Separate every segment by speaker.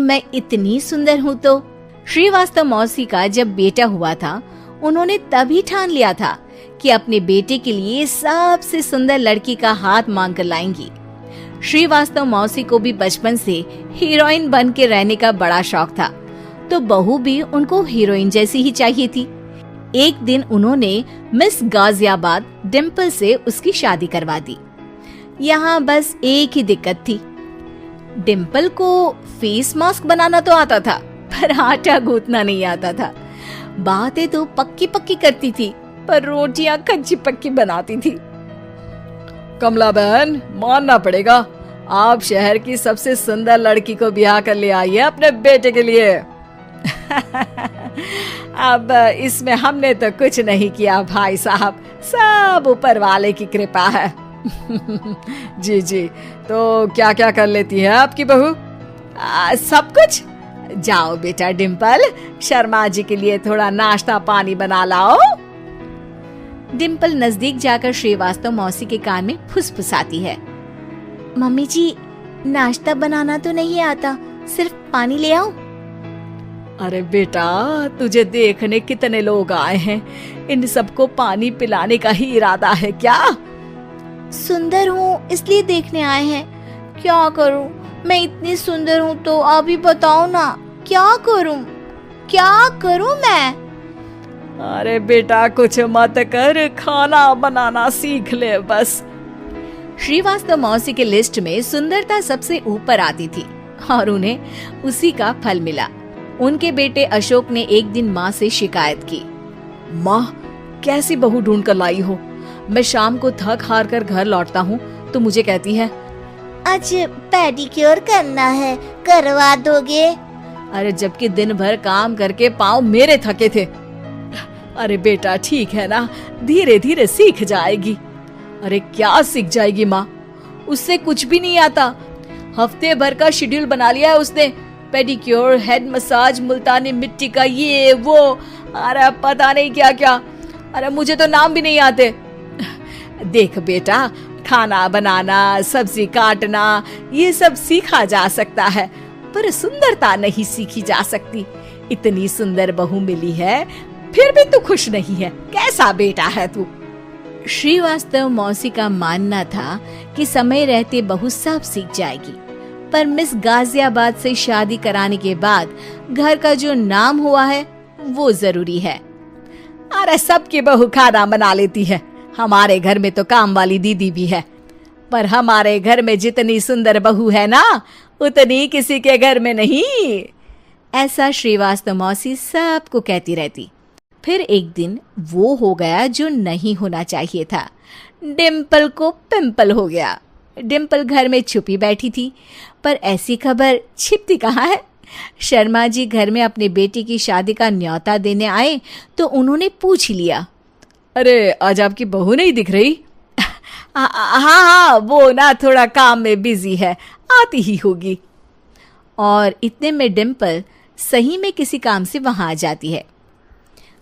Speaker 1: मैं इतनी सुंदर हूँ तो। श्रीवास्तव मौसी का जब बेटा हुआ था, उन्होंने तभी ठान लिया था कि अपने बेटे के लिए सबसे सुंदर लड़की का हाथ मांग कर लाएंगी। श्रीवास्तव मौसी को भी बचपन से हीरोइन बन के रहने का बड़ा शौक था, तो बहू भी उनको हीरोइन जैसी ही चाहिए थी। एक दिन उन्होंने मिस गाजियाबाद डिम्पल से उसकी शादी करवा दी। यहाँ बस एक ही दिक्कत थी, डिम्पल को फेस मास्क बनाना तो आता था, पर आटा गूंथना नहीं आता था। बातें तो पक्की पक्की करती थी, पर रोटियां कच्ची पक्की बनाती थी।
Speaker 2: कमला बहन, मानना पड़ेगा, आप शहर की सबसे सुंदर लड़की को ब्याह कर ले आई है अपने बेटे के लिए।
Speaker 1: अब इसमें हमने तो कुछ नहीं किया भाई साहब, सब ऊपर वाले की कृपा है।
Speaker 2: जी जी, तो क्या क्या कर लेती है आपकी बहू?
Speaker 1: सब कुछ। जाओ बेटा डिम्पल, शर्मा जी के लिए थोड़ा नाश्ता पानी बना लाओ। डिम्पल नजदीक जाकर श्रीवास्तव मौसी के कान में फुसफुसाती है। मम्मी जी, नाश्ता बनाना तो नहीं आता, सिर्फ पानी ले आओ।
Speaker 2: अरे बेटा, तुझे देखने कितने लोग आए हैं, इन सबको पानी पिलाने का ही इरादा है क्या?
Speaker 1: सुंदर हूँ इसलिए देखने आए हैं। क्या करूँ, मैं इतनी सुंदर हूँ तो आप ही बताओ ना, क्या करूँ मैं?
Speaker 2: अरे बेटा, कुछ मत कर, खाना बनाना सीख ले बस।
Speaker 1: श्रीवास्तव मौसी के लिस्ट में सुंदरता सबसे ऊपर आती थी और उन्हें उसी का फल मिला। उनके बेटे अशोक ने एक दिन माँ से शिकायत की।
Speaker 2: माँ, कैसी बहू ढूंढ कर लाई हो? मैं शाम को थक हार कर घर लौटता हूँ तो मुझे कहती है,
Speaker 3: आज पेडिक्योर करना है, करवा दोगे?
Speaker 2: अरे जबकि दिन भर काम करके पाँव मेरे थके थे। अरे बेटा ठीक है ना, धीरे धीरे सीख जाएगी। अरे क्या सीख जाएगी माँ, उससे कुछ भी नहीं आता। हफ्ते भर का शेड्यूल बना लिया है उसने, पेडिक्योर, हेड मसाज, मुल्तानी मिट्टी का ये वो, अरे पता नहीं क्या क्या। अरे मुझे तो नाम भी नहीं आते।
Speaker 1: देख बेटा, खाना बनाना, सब्जी काटना, ये सब सीखा जा सकता है, पर सुंदरता नहीं सीखी जा सकती। इतनी सुंदर बहू मिली है, फिर भी तू खुश नहीं है, कैसा बेटा है तू? श्रीवास्तव मौसी का मानना था कि समय रहते बहू सब सीख जाएगी, पर मिस गाजियाबाद से शादी कराने के बाद घर का जो नाम हुआ है वो जरूरी है। अरे सबकी बहू खाना बना लेती है, हमारे घर में तो काम वाली दीदी भी है, पर हमारे घर में जितनी सुंदर बहू है ना, उतनी किसी के घर में नहीं। ऐसा श्रीवास्तव मौसी सबको कहती रहती। फिर एक दिन वो हो गया जो नहीं होना चाहिए था, डिम्पल को पिंपल हो गया। डिम्पल घर में छुपी बैठी थी, पर ऐसी खबर छिपती कहाँ है। शर्मा जी घर में अपने बेटी की शादी का न्योता देने आए तो उन्होंने पूछ लिया,
Speaker 2: अरे आज आपकी बहू नहीं दिख रही?
Speaker 1: हाँ, वो ना थोड़ा काम में बिजी है, आती ही होगी। और इतने में डिम्पल सही में किसी काम से वहां आ जाती है।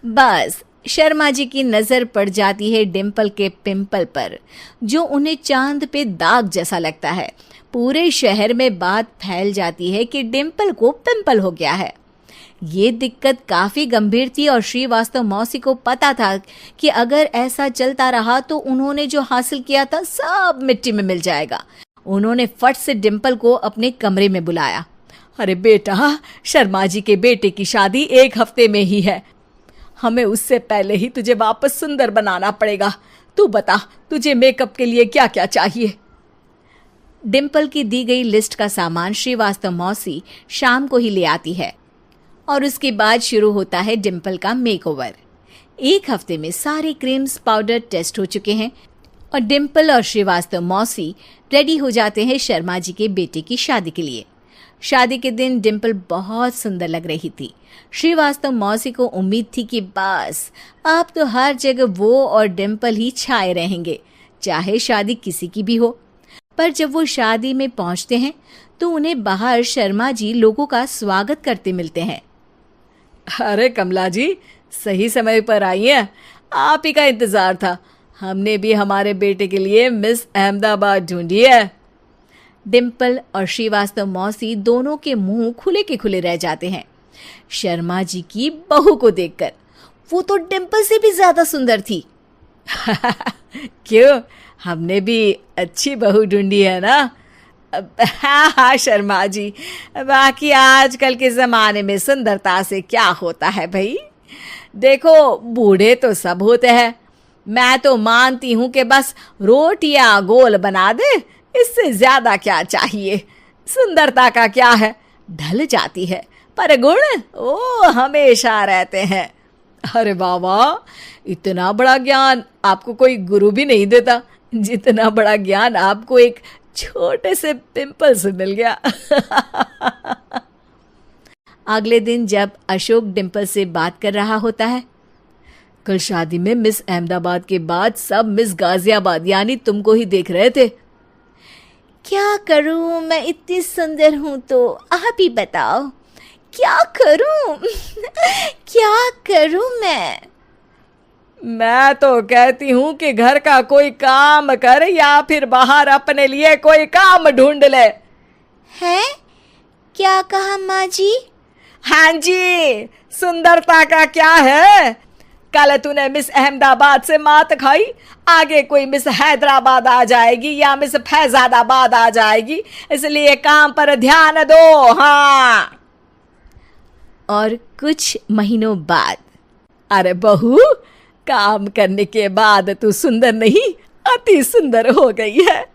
Speaker 1: बस शर्मा जी की नजर पड़ जाती है डिम्पल के पिंपल पर, जो उन्हें चांद पे दाग जैसा लगता है। पूरे शहर में बात फैल जाती है कि डिम्पल को पिंपल हो गया है। ये दिक्कत काफी गंभीर थी और श्रीवास्तव मौसी को पता था कि अगर ऐसा चलता रहा तो उन्होंने जो हासिल किया था सब मिट्टी में मिल जाएगा। उन्होंने फट से डिम्पल को अपने कमरे में बुलाया।
Speaker 2: अरे बेटा, शर्मा जी के बेटे की शादी 1 हफ्ते में ही है, हमें उससे पहले ही तुझे वापस सुंदर बनाना पड़ेगा। तू बता, तुझे मेकअप के लिए क्या क्या चाहिए?
Speaker 1: डिम्पल की दी गई लिस्ट का सामान श्रीवास्तव मौसी शाम को ही ले आती है और उसके बाद शुरू होता है डिम्पल का मेकओवर। 1 हफ्ते में सारे क्रीम्स पाउडर टेस्ट हो चुके हैं और डिम्पल और श्रीवास्तव मौसी रेडी हो जाते हैं शर्मा जी के बेटे की शादी के लिए। शादी के दिन डिम्पल बहुत सुंदर लग रही थी। श्रीवास्तव मौसी को उम्मीद थी कि बस अब तो हर जगह वो और डिम्पल ही छाए रहेंगे, चाहे शादी किसी की भी हो। पर जब वो शादी में पहुंचते हैं तो उन्हें बाहर शर्मा जी लोगों का स्वागत करते मिलते हैं।
Speaker 2: अरे कमला जी, सही समय पर आई हैं, आप ही का इंतजार था। हमने भी हमारे बेटे के लिए मिस अहमदाबाद ढूंढी है। डिम्पल और श्रीवास्तव मौसी दोनों के मुंह खुले के खुले रह जाते हैं शर्मा जी की बहू को देखकर। वो तो डिम्पल से भी ज्यादा सुंदर थी।
Speaker 1: क्यों, हमने भी अच्छी बहू ढूंढी है ना? हाँ हाँ शर्मा जी, बाकी आजकल के जमाने में सुंदरता से क्या होता है भाई? देखो, बूढ़े तो सब होते हैं। मैं तो मानती हूं कि बस रोटियां गोल बना दे, इससे ज्यादा क्या चाहिए। सुंदरता का क्या है, ढल जाती है, पर गुण ओ हमेशा रहते हैं। अरे वाह, इतना बड़ा ज्ञान आपको कोई गुरु भी नहीं देता जितना बड़ा ज्ञान आपको एक छोटे से पिंपल से मिल गया।
Speaker 2: अगले दिन जब अशोक डिम्पल से बात कर रहा होता है,
Speaker 1: कल शादी में मिस अहमदाबाद के बाद सब मिस गाजियाबाद यानी तुमको ही देख रहे थे।
Speaker 3: क्या करूं, मैं इतनी सुंदर हूं तो आप ही बताओ क्या करूं? क्या करूं
Speaker 1: मैं तो कहती हूं कि घर का कोई काम कर या फिर बाहर अपने लिए कोई काम ढूंढ ले।
Speaker 3: है? क्या कहा माँ जी?
Speaker 1: हाँ जी, सुंदरता का क्या है? कल तूने मिस अहमदाबाद से मात खाई, आगे कोई मिस हैदराबाद आ जाएगी या मिस फैजादाबाद आ जाएगी, इसलिए काम पर ध्यान दो। हाँ।
Speaker 2: और कुछ महीनों बाद,
Speaker 1: अरे बहू, काम करने के बाद तू सुंदर नहीं, अति सुंदर हो गई है।